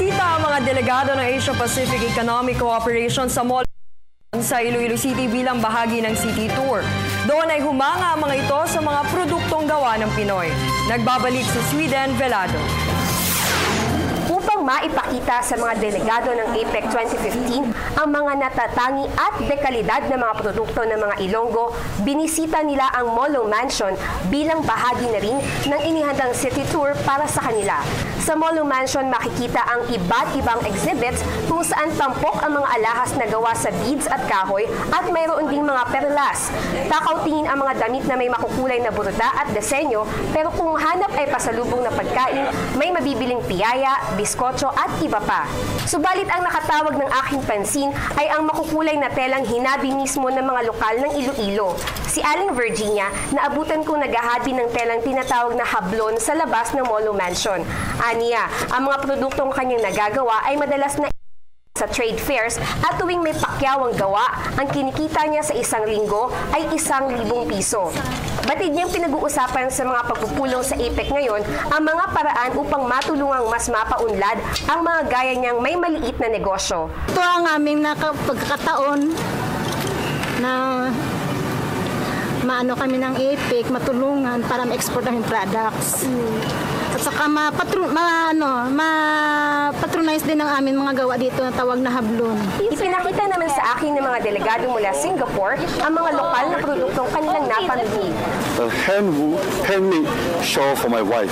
Bumisita ang mga delegado ng Asia-Pacific Economic Cooperation sa mall sa Iloilo City bilang bahagi ng City Tour. Doon ay humanga ang mga ito sa mga produktong gawa ng Pinoy. Nagbabalik sa Sweden, Velado. Upang maipakita sa mga delegado ng APEC 2015 ang mga natatangi at dekalidad ng mga produkto ng mga Ilonggo, binisita nila ang Molo Mansion bilang bahagi na rin ng inihandang city tour para sa kanila. Sa Molo Mansion makikita ang iba't ibang exhibits kung saan tampok ang mga alahas na gawa sa beads at kahoy at mayroon ding mga perlas. Takaw tingin ang mga damit na may makukulay na buruta at disenyo, pero kung hanap ay pasalubong na pagkain, may mabibiling piyaya, biskotso at iba pa. Subalit ang nakatawag ng aking pansin ay ang makukulay na telang hinabi mismo ng mga lokal ng Iloilo. Si Aling Virginia, naabutan kong naghahabi ng telang tinatawag na hablon sa labas ng Molo Mansion. Aniya, ang mga produktong kanyang nagagawa ay madalas na sa trade fairs at tuwing may pakyawang gawa, ang kinikita niya sa isang linggo ay 1,000 piso. Batid niyang pinag-uusapan sa mga pagpupulong sa APEC ngayon ang mga paraan upang matulungang mas mapaunlad ang mga gaya niyang may maliit na negosyo. Ito ang aming pagkakataon na maano kami ng APEC, matulungan para ma-export ang products. At saka ma-patronize din ang amin mga gawa dito na tawag na hablon. Ipinakita naman sa akin ng mga delegado mula Singapore ang mga lokal na produktong kanilang napamili. A handmade shawl for my wife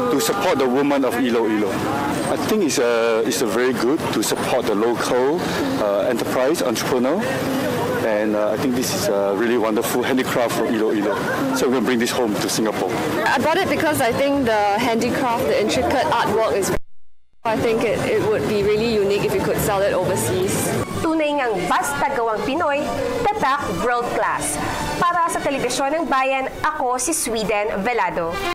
to support the women of Iloilo. I think it's very good to support the local enterprise entrepreneur. And I think this is a really wonderful handicraft for Iloilo. So we're going to bring this home to Singapore. I bought it because I think the handicraft, the intricate artwork is I think it would be really unique if you could sell it overseas. Tunay ngang basta gawang Pinoy, tatak world class. Para sa Telebisyon ng Bayan, ako si Sweden Velado.